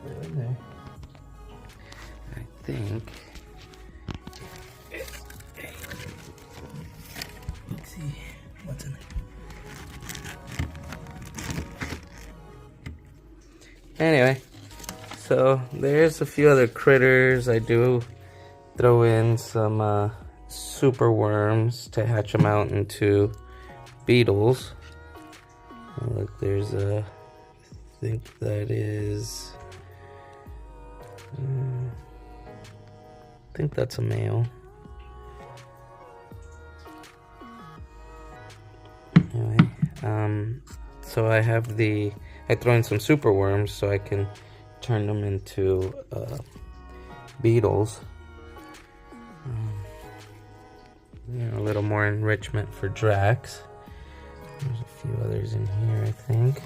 Go in there. I think. Let's see what's in there. Anyway, so there's a few other critters. I do throw in some super worms to hatch them out into beetles. Oh, look, there's a, I think that is, I think that's a male. Anyway, so I have I throw in some super worms so I can turn them into beetles. A little more enrichment for Drax. There's a few others in here, I think.